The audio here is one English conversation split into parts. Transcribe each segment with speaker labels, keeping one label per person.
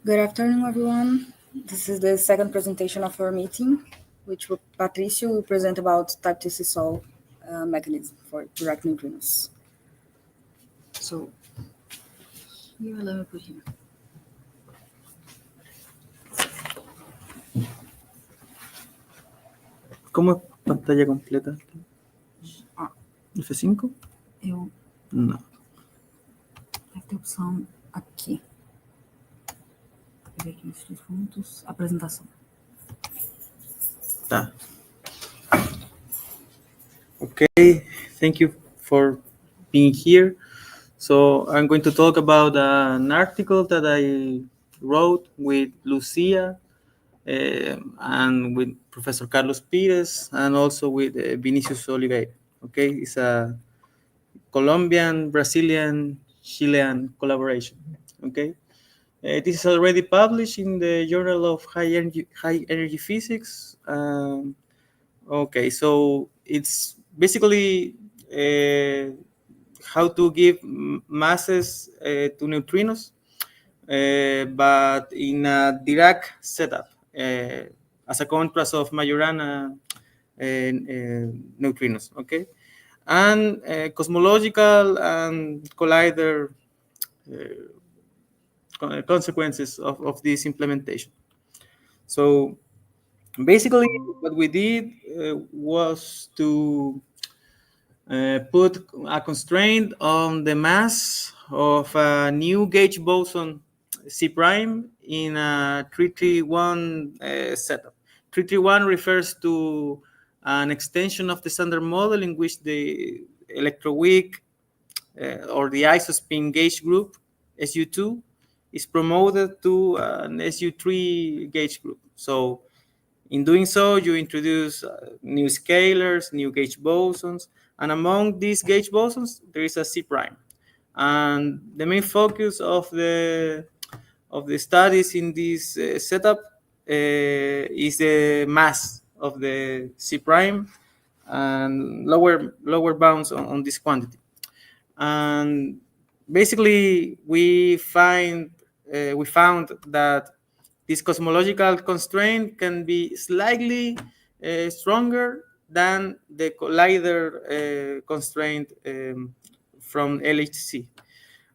Speaker 1: Good afternoon, everyone. This is the second presentation of our meeting, which Patricio will present about type 2 seesaw mechanism for Dirac neutrinos. So, here, let me put here.
Speaker 2: ¿Cómo es pantalla completa?
Speaker 1: Ah,
Speaker 2: ¿F5?
Speaker 1: eu
Speaker 2: No.
Speaker 1: deve ter opção aqui. Vou ver aqui nos três pontos. Apresentação.
Speaker 2: Tá. Okay, thank you for being here. So I'm going to talk about an article that I wrote with Lucia and with Professor Carlos Pires and also with Vinicius Oliveira. Okay, it's a Colombian, Brazilian, Chilean collaboration. Okay, this is already published in the Journal of High Energy Physics. Okay, so it's basically how to give masses to neutrinos, but in a Dirac setup, as a contrast of Majorana neutrinos. Okay, and cosmological and collider consequences of this implementation. So basically, what we did was to put a constraint on the mass of a new gauge boson C prime in a 331 setup. 331 refers to an extension of the standard model in which the electroweak or the isospin gauge group SU2 is promoted to an SU3 gauge group. So in doing so, you introduce new scalars, new gauge bosons, and among these gauge bosons, there is a C prime. And the main focus of the studies in this setup is the mass of the C prime and lower bounds on this quantity. And basically, we found that this cosmological constraint can be slightly stronger than the collider constraint from LHC,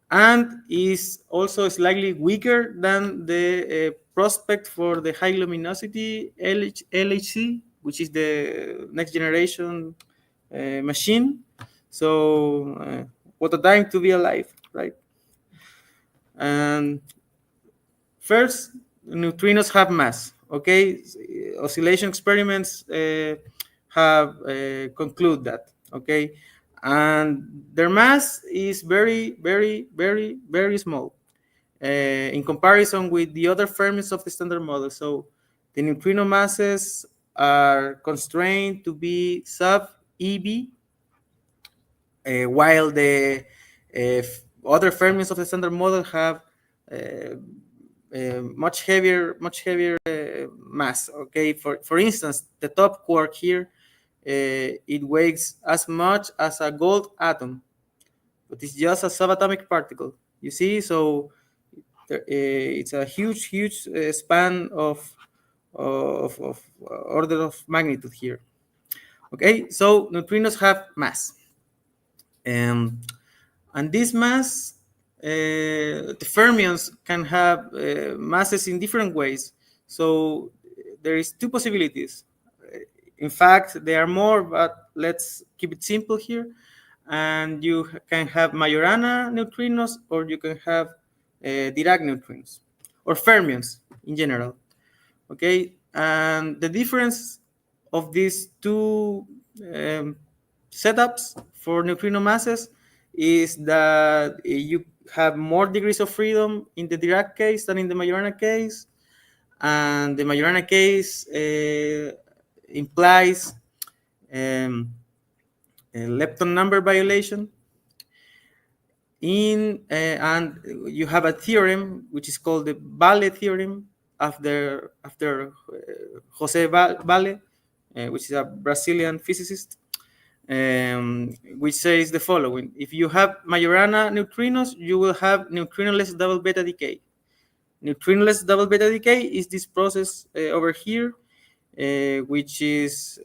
Speaker 2: and is also slightly weaker than the prospect for the high luminosity LHC, which is the next generation machine. So what a time to be alive, right? And first, neutrinos have mass. Okay, oscillation experiments have conclude that. Okay, and their mass is very, very, very, very small in comparison with the other fermions of the standard model. So the neutrino masses are constrained to be sub eV, while the other fermions of the standard model have much heavier mass. Okay, for instance, the top quark here, it weighs as much as a gold atom, but it's just a subatomic particle. You see, so it's a huge span of order of magnitude here. Okay, so neutrinos have mass. And this mass, the fermions can have masses in different ways. So there is two possibilities. In fact, there are more, but let's keep it simple here. And you can have Majorana neutrinos, or you can have Dirac neutrinos, or fermions in general. Okay, and the difference of these two setups for neutrino masses is that you have more degrees of freedom in the Dirac case than in the Majorana case, and the Majorana case implies a lepton number violation. And you have a theorem which is called the Vale theorem after Jose Vale, which is a Brazilian physicist, which says the following: if you have Majorana neutrinos, you will have neutrinoless double beta decay. Neutrinoless double beta decay is this process over here, which is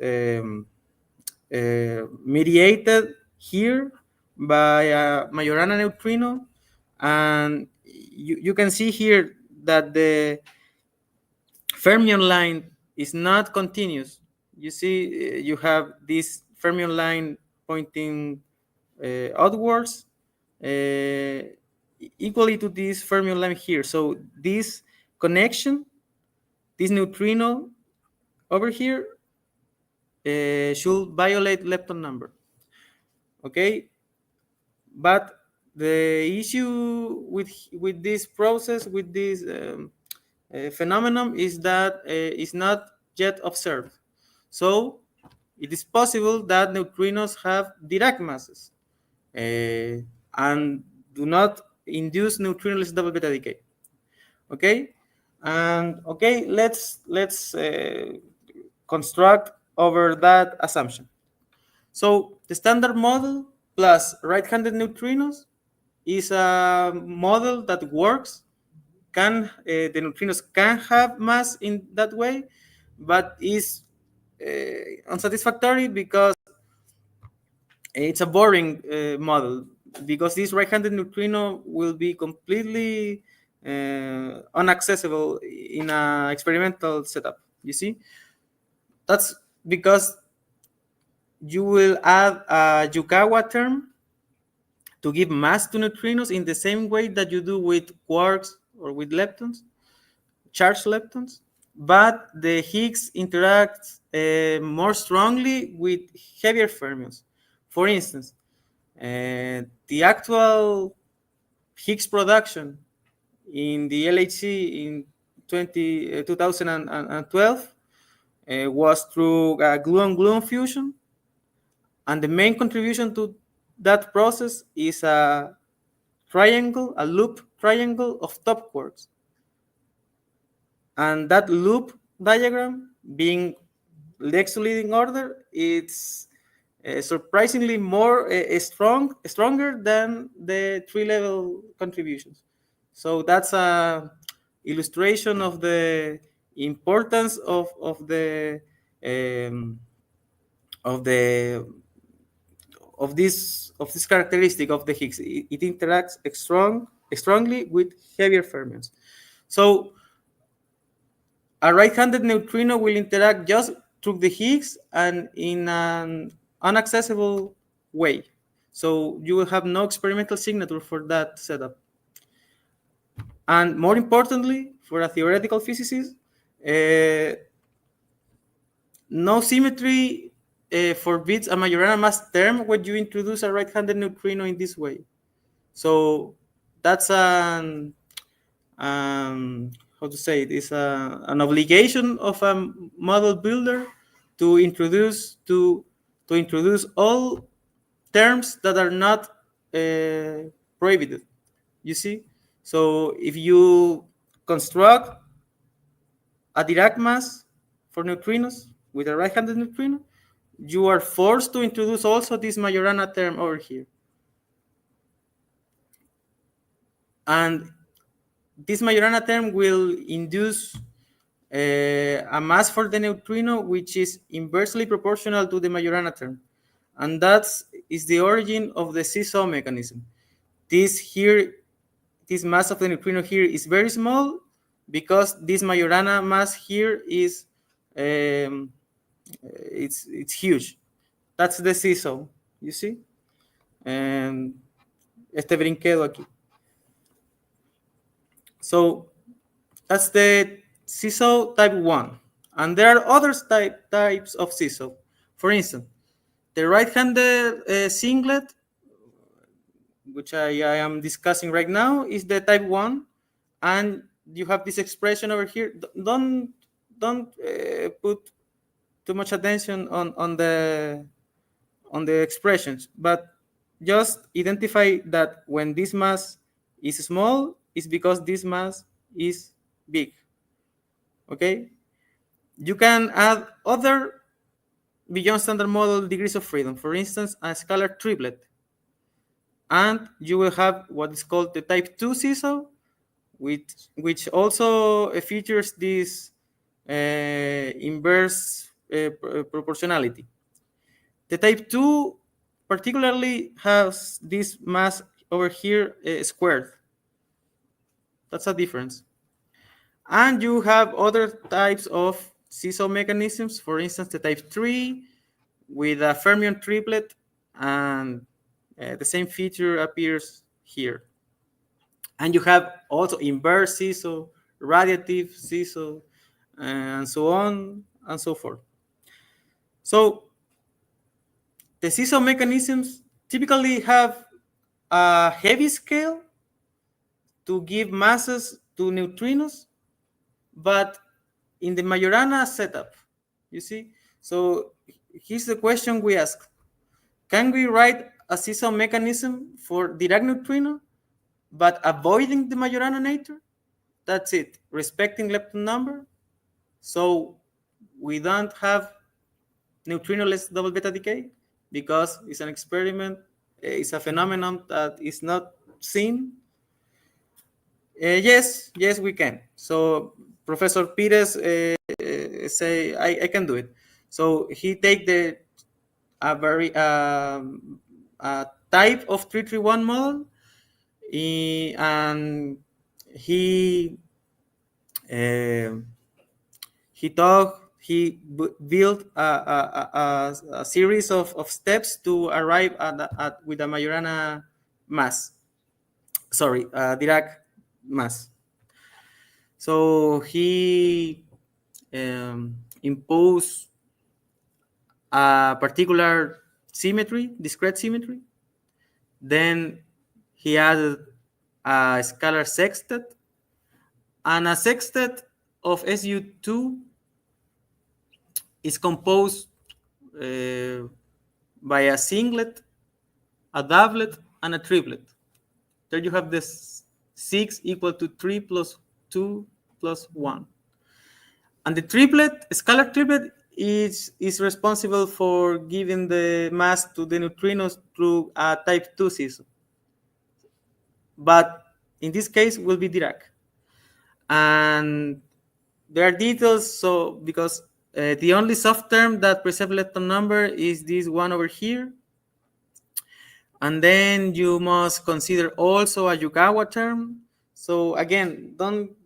Speaker 2: mediated here by a Majorana neutrino, and you can see here that the fermion line is not continuous. You see, you have this fermion line pointing outwards, equally to this fermion line here. So this connection, this neutrino over here, should violate lepton number. Okay, but the issue with this process, with this phenomenon, is that it's not yet observed. So it is possible that neutrinos have Dirac masses and do not induce neutrinoless double beta decay. Okay, and okay, let's construct over that assumption. So the standard model plus right-handed neutrinos is a model that works. The neutrinos can have mass in that way, but is unsatisfactory because it's a boring model, because this right-handed neutrino will be completely unaccessible in an experimental setup. You see, that's because you will add a Yukawa term to give mass to neutrinos in the same way that you do with quarks or with leptons, charged leptons, but the Higgs interacts more strongly with heavier fermions. For instance, the actual Higgs production in the LHC in 2012 was through gluon-gluon fusion, and the main contribution to that process is a triangle, a loop triangle of top quarks. And that loop diagram, being lex to leading order, it's surprisingly more stronger than the three-level contributions. So that's a illustration of the importance of the of the of this characteristic of the Higgs. It interacts strongly with heavier fermions. So a right-handed neutrino will interact just through the Higgs and in an unaccessible way. So you will have no experimental signature for that setup. And more importantly, for a theoretical physicist, no symmetry forbids a Majorana mass term when you introduce a right-handed neutrino in this way. So that's an how to say it, is an obligation of a model builder to introduce all terms that are not prohibited. You see, so if you construct a Dirac mass for neutrinos with a right-handed neutrino, you are forced to introduce also this Majorana term over here. And this Majorana term will induce a mass for the neutrino which is inversely proportional to the Majorana term. And that is the origin of the seesaw mechanism. This mass of the neutrino here is very small because this Majorana mass here is it's huge. That's the seesaw, you see? And este brinquedo aquí. So that's the seesaw type 1. And there are other types of seesaw. For instance, the right-handed singlet, which I am discussing right now, is the type 1. And you have this expression over here. Don't put too much attention on the expressions, but just identify that when this mass is small, it's because this mass is big. Okay, you can add other beyond standard model degrees of freedom, for instance, a scalar triplet, and you will have what is called the type 2 seesaw, which also features this inverse proportionality. The type 2 particularly has this mass over here squared. That's a difference. And you have other types of seesaw mechanisms, for instance, the type 3 with a fermion triplet, and the same feature appears here. And you have also inverse seesaw, radiative seesaw, and so on and so forth. So the seesaw mechanisms typically have a heavy scale to give masses to neutrinos, but in the Majorana setup, you see. So here's the question we ask: can we write a seesaw mechanism for Dirac neutrino, but avoiding the Majorana nature? That's it, respecting lepton number. So we don't have neutrinoless double beta decay because it's an experiment, it's a phenomenon that is not seen. Yes, we can. So Professor Pires say I can do it. So he take the a very a type of 331 model, and he uh, built a series of steps to arrive at with a Majorana mass. Sorry, Dirac mass. So he imposed a particular symmetry, discrete symmetry. Then he added a scalar sextet, and a sextet of SU2 is composed by a singlet, a doublet, and a triplet. There you have this 6 equal to 3 plus 2 plus 1. And the triplet, scalar triplet, is responsible for giving the mass to the neutrinos through a type 2 seesaw. But in this case, will be Dirac. And there are details, so because the only soft term that preserves lepton number is this one over here. And then you must consider also a Yukawa term. So again, don't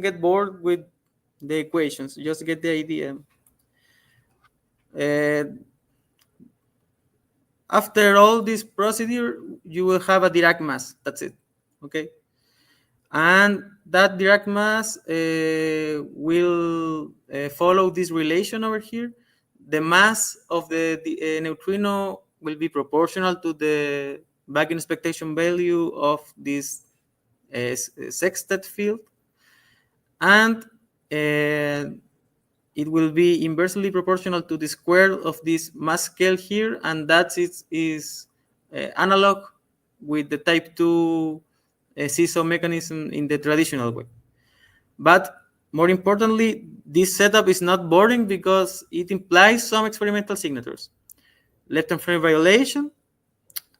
Speaker 2: get bored with the equations, just get the idea. After all this procedure, you will have a Dirac mass. That's it. Okay. And that Dirac mass will follow this relation over here. The mass of the neutrino will be proportional to the back expectation value of this sextet field. And it will be inversely proportional to the square of this mass scale here, and that is analog with the type 2 seesaw mechanism in the traditional way. But more importantly, this setup is not boring because it implies some experimental signatures, lepton frame violation,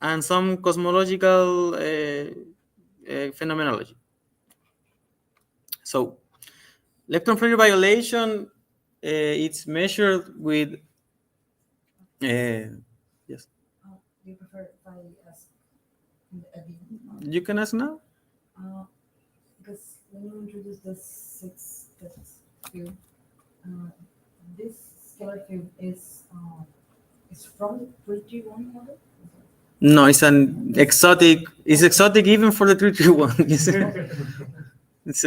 Speaker 2: and some cosmological phenomenology. So lepton frame violation, it's measured with yes.
Speaker 1: Do you prefer if I ask at the end?
Speaker 2: You can ask now.
Speaker 1: Because when you introduce the sextet field, this scalar field is from the 331 model?
Speaker 2: No, it's an exotic. It's exotic even for the 331. You see? It's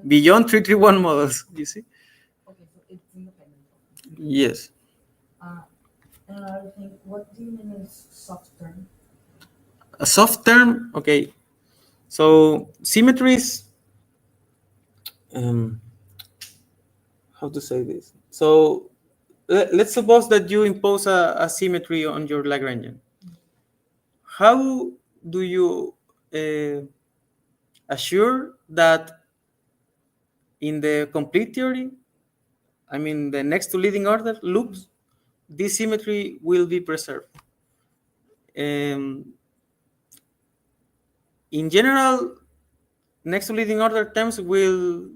Speaker 2: beyond 331 models. You see?
Speaker 1: Okay, so it's independent.
Speaker 2: Yes.
Speaker 1: Another thing, what do you mean is soft term?
Speaker 2: A soft term. Okay. So symmetries. How to say this? So let's suppose that you impose a symmetry on your Lagrangian. How do you assure that in the complete theory, I mean the next to leading order loops, this symmetry will be preserved? In general, next to leading order terms will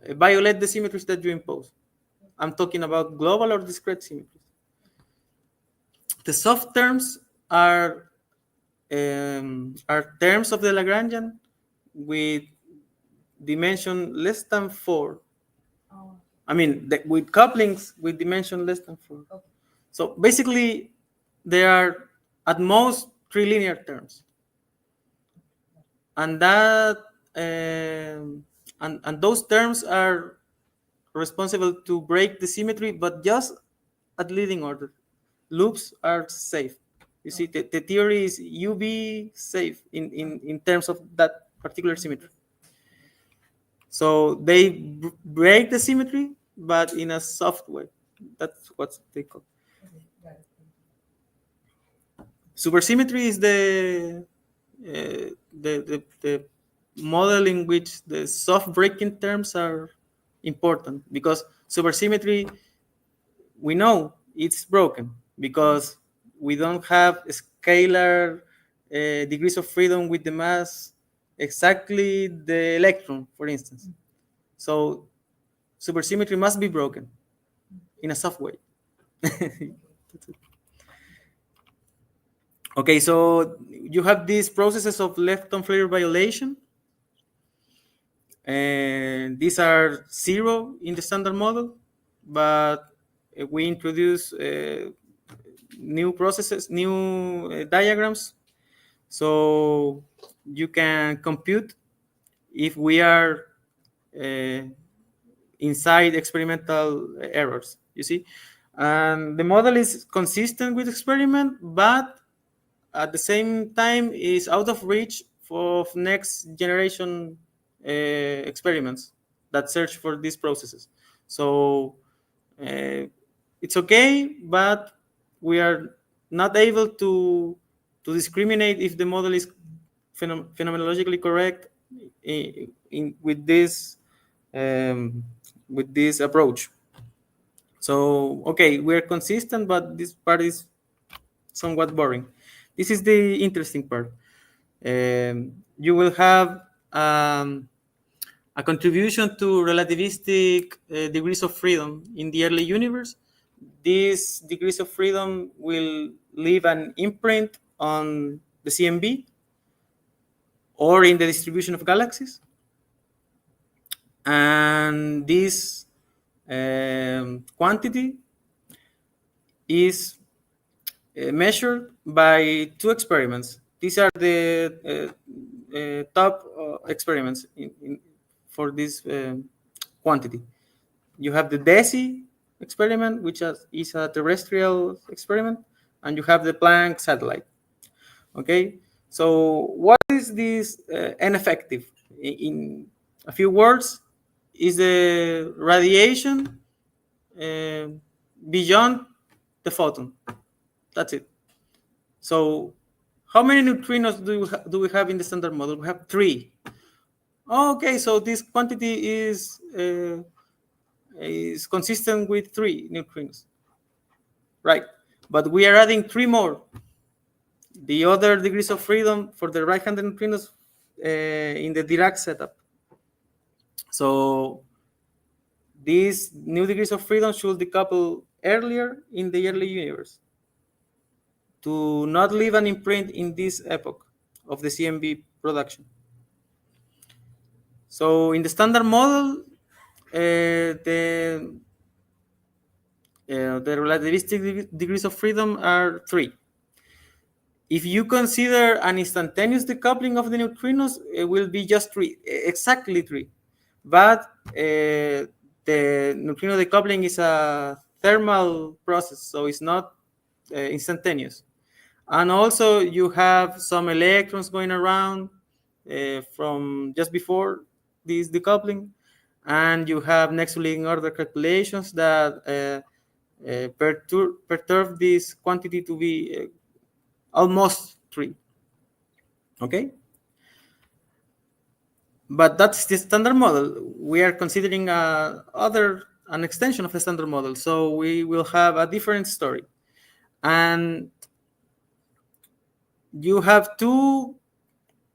Speaker 2: violate the symmetries that you impose. I'm talking about global or discrete symmetries. The soft terms are terms of the Lagrangian with dimension less than 4. I mean, with couplings with dimension less than 4. Okay. So basically, there are at most 3 linear terms, and that and those terms are responsible to break the symmetry, but just at leading order. Loops are safe. You see, the theory is UV safe in terms of that particular symmetry. So they break the symmetry, but in a soft way. That's what they call. Supersymmetry is the model in which the soft breaking terms are important, because supersymmetry, we know it's broken because we don't have scalar degrees of freedom with the mass exactly the electron, for instance. So supersymmetry must be broken in a soft way. Okay, so you have these processes of lepton flare violation, and these are 0 in the standard model, but we introduce new processes, new diagrams, so you can compute if we are inside experimental errors, you see. And the model is consistent with experiment, but at the same time is out of reach of next generation experiments that search for these processes. So it's okay, but we are not able to discriminate if the model is phenomenologically correct with this approach. So okay, we're consistent, but this part is somewhat boring. This is the interesting part. You will have a contribution to relativistic degrees of freedom in the early universe. These degrees of freedom will leave an imprint on the CMB or in the distribution of galaxies. And this quantity is measured by 2 experiments. These are the top experiments for this quantity. You have the DESI experiment, which is a terrestrial experiment, and you have the Planck satellite. Okay, so what is this N effective? In a few words, is the radiation beyond the photon. That's it. So how many neutrinos do we have in the standard model? We have 3. Okay, so this quantity is consistent with 3 neutrinos, right? But we are adding 3 more. The other degrees of freedom for the right-handed neutrinos in the Dirac setup. So these new degrees of freedom should decouple earlier in the early universe to not leave an imprint in this epoch of the CMB production. So in the standard model, the relativistic degrees of freedom are 3. If you consider an instantaneous decoupling of the neutrinos, it will be just 3, exactly 3. But the neutrino decoupling is a thermal process, so it's not instantaneous. And also you have some electrons going around from just before this decoupling, and you have next to leading order calculations that perturb this quantity to be almost 3. Okay, but that's the standard model. We are considering an extension of the standard model, so we will have a different story. And you have 2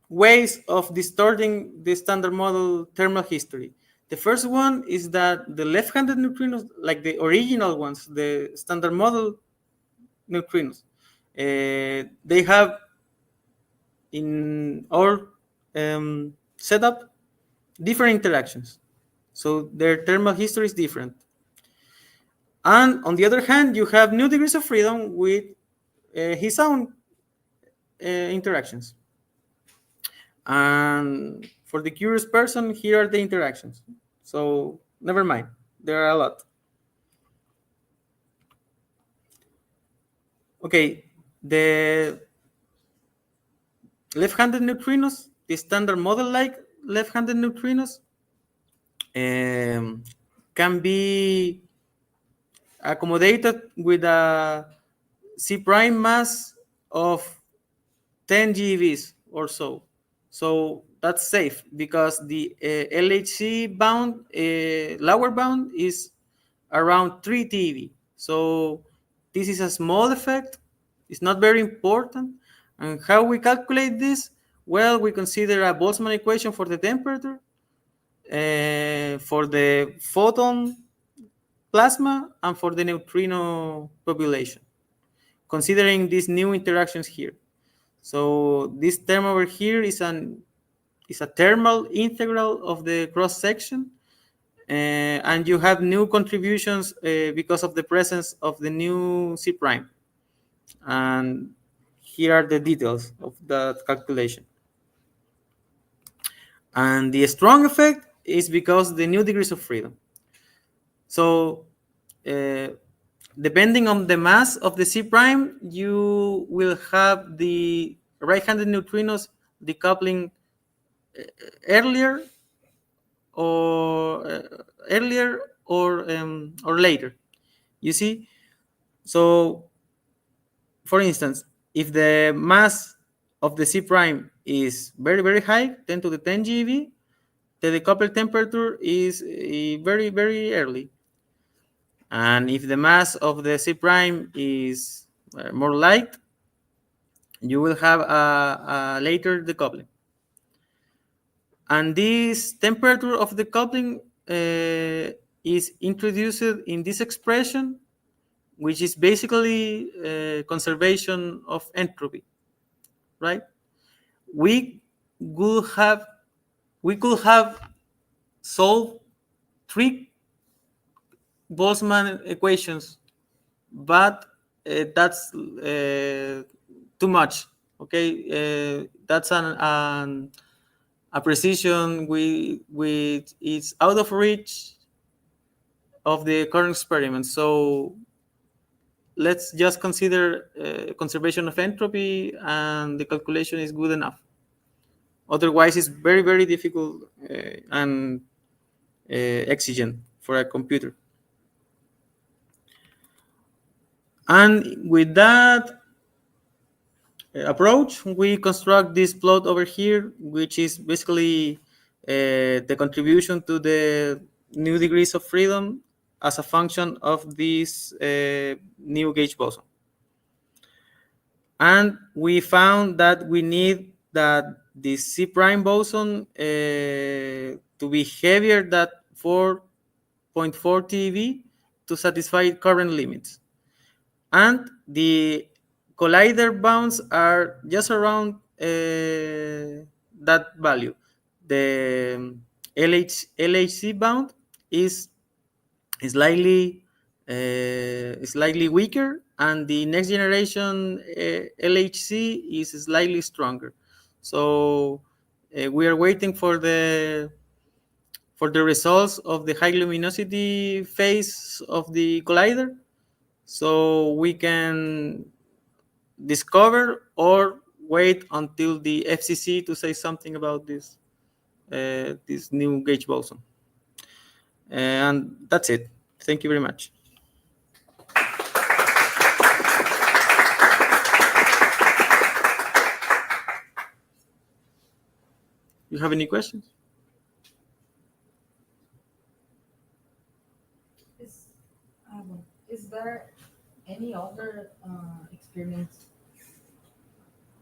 Speaker 2: ways of distorting the standard model thermal history. The first one is that the left-handed neutrinos, like the original ones, the standard model neutrinos, they have in our setup different interactions. So their thermal history is different. And on the other hand, you have new degrees of freedom with his own interactions. And for the curious person, here are the interactions. So never mind, there are a lot. Okay, the left-handed neutrinos, the standard model-like left-handed neutrinos, can be accommodated with a C prime mass of 10 GeVs or so. So that's safe because the LHC bound, lower bound, is around 3 TeV. So this is a small effect. It's not very important. And how we calculate this? Well, we consider a Boltzmann equation for the temperature, for the photon plasma, and for the neutrino population, considering these new interactions here. So this term over here is a thermal integral of the cross section, and you have new contributions because of the presence of the new C prime. And here are the details of that calculation. And the strong effect is because the new degrees of freedom. So depending on the mass of the C prime, you will have the right-handed neutrinos decoupling earlier or later. You see? So for instance, if the mass of the C prime is very, very high, 10 to the 10 GeV, the decoupled temperature is very, very early. And if the mass of the C prime is more light, you will have a later decoupling. And this temperature of decoupling is introduced in this expression, which is basically conservation of entropy, right? We could have solved 3 Boltzmann equations, but that's too much. Okay, that's a precision with it's out of reach of the current experiment. So let's just consider conservation of entropy, and the calculation is good enough. Otherwise, it's very, very difficult and exigent for a computer. And with that approach, we construct this plot over here, which is basically the contribution to the new degrees of freedom as a function of this new gauge boson. And we found that we need that the C prime boson to be heavier than 4.4 TeV to satisfy current limits. And the collider bounds are just around that value. The LHC bound is slightly weaker, and the next generation LHC is slightly stronger. So we are waiting for the results of the high luminosity phase of the collider, so we can discover or wait until the FCC to say something about this new gauge boson. And that's it. Thank you very much. You have any questions?
Speaker 1: Is there any other experiment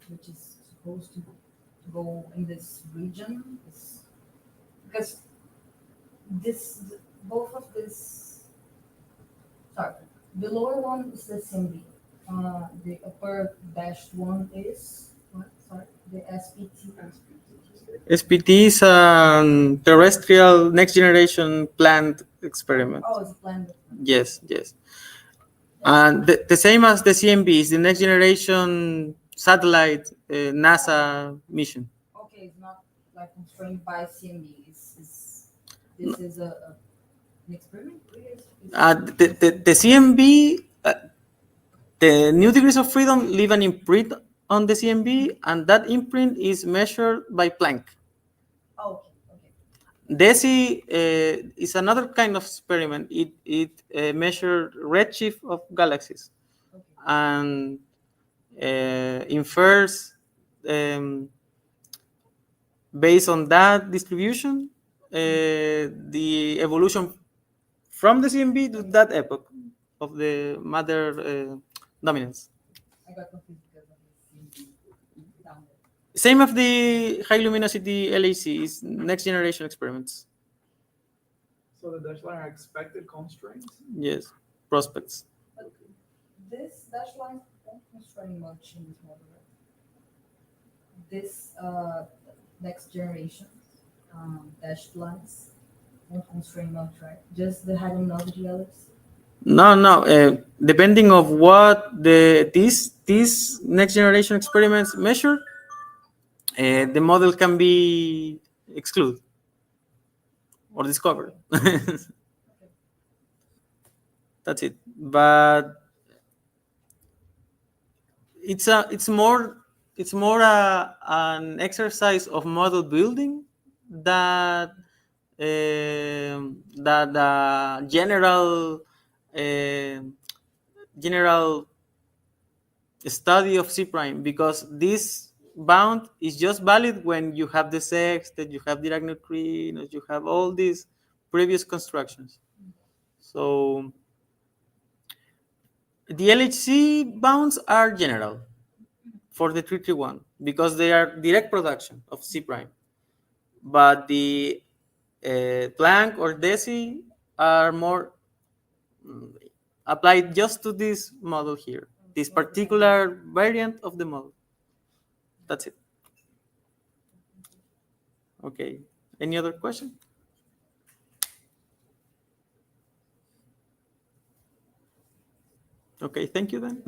Speaker 1: which is supposed to go in this region, because this both of this. Sorry, the lower one is the CMB. The upper dashed one is what? Sorry, the SPT.
Speaker 2: SPT is a terrestrial next generation planned experiment.
Speaker 1: Oh, it's a planned.
Speaker 2: Yes, yes. And the same as the CMB is the next generation satellite NASA mission.
Speaker 1: Okay, it's not like constrained by CMB. This is an experiment.
Speaker 2: The CMB, the new degrees of freedom leave an imprint on the CMB, and that imprint is measured by Planck.
Speaker 1: Oh, okay.
Speaker 2: DESI is another kind of experiment. It measures redshift of galaxies and infers based on that distribution the evolution from the CMB to that epoch of the matter dominance.
Speaker 1: I got confused because of the CMB down there.
Speaker 2: Same of the high luminosity LHC is next generation experiments.
Speaker 3: So the dashed line are expected constraints?
Speaker 2: Yes, prospects.
Speaker 1: But this dashed line won't constrain much in this model, right? This next generation dashed lines won't constrain much, right? Just the high luminosity ellipse.
Speaker 2: No. Depending of what these next generation experiments measure, the model can be excluded or discovered. That's it. But it's more an exercise of model building that general study of C prime, because this bound is just valid when you have the sextet, you have Dirac neutrinos, you have all these previous constructions. So the LHC bounds are general for the 331 because they are direct production of C prime, but the Planck or DESI are more applied just to this model here, this particular variant of the model. That's it. Okay. Any other question? Okay, thank you then.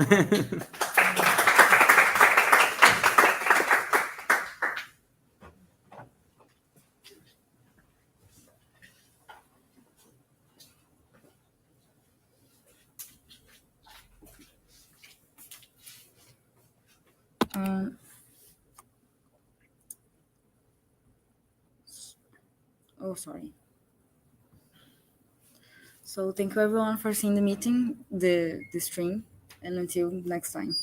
Speaker 1: Oh, sorry. So thank you everyone for seeing the meeting, the stream, and until next time.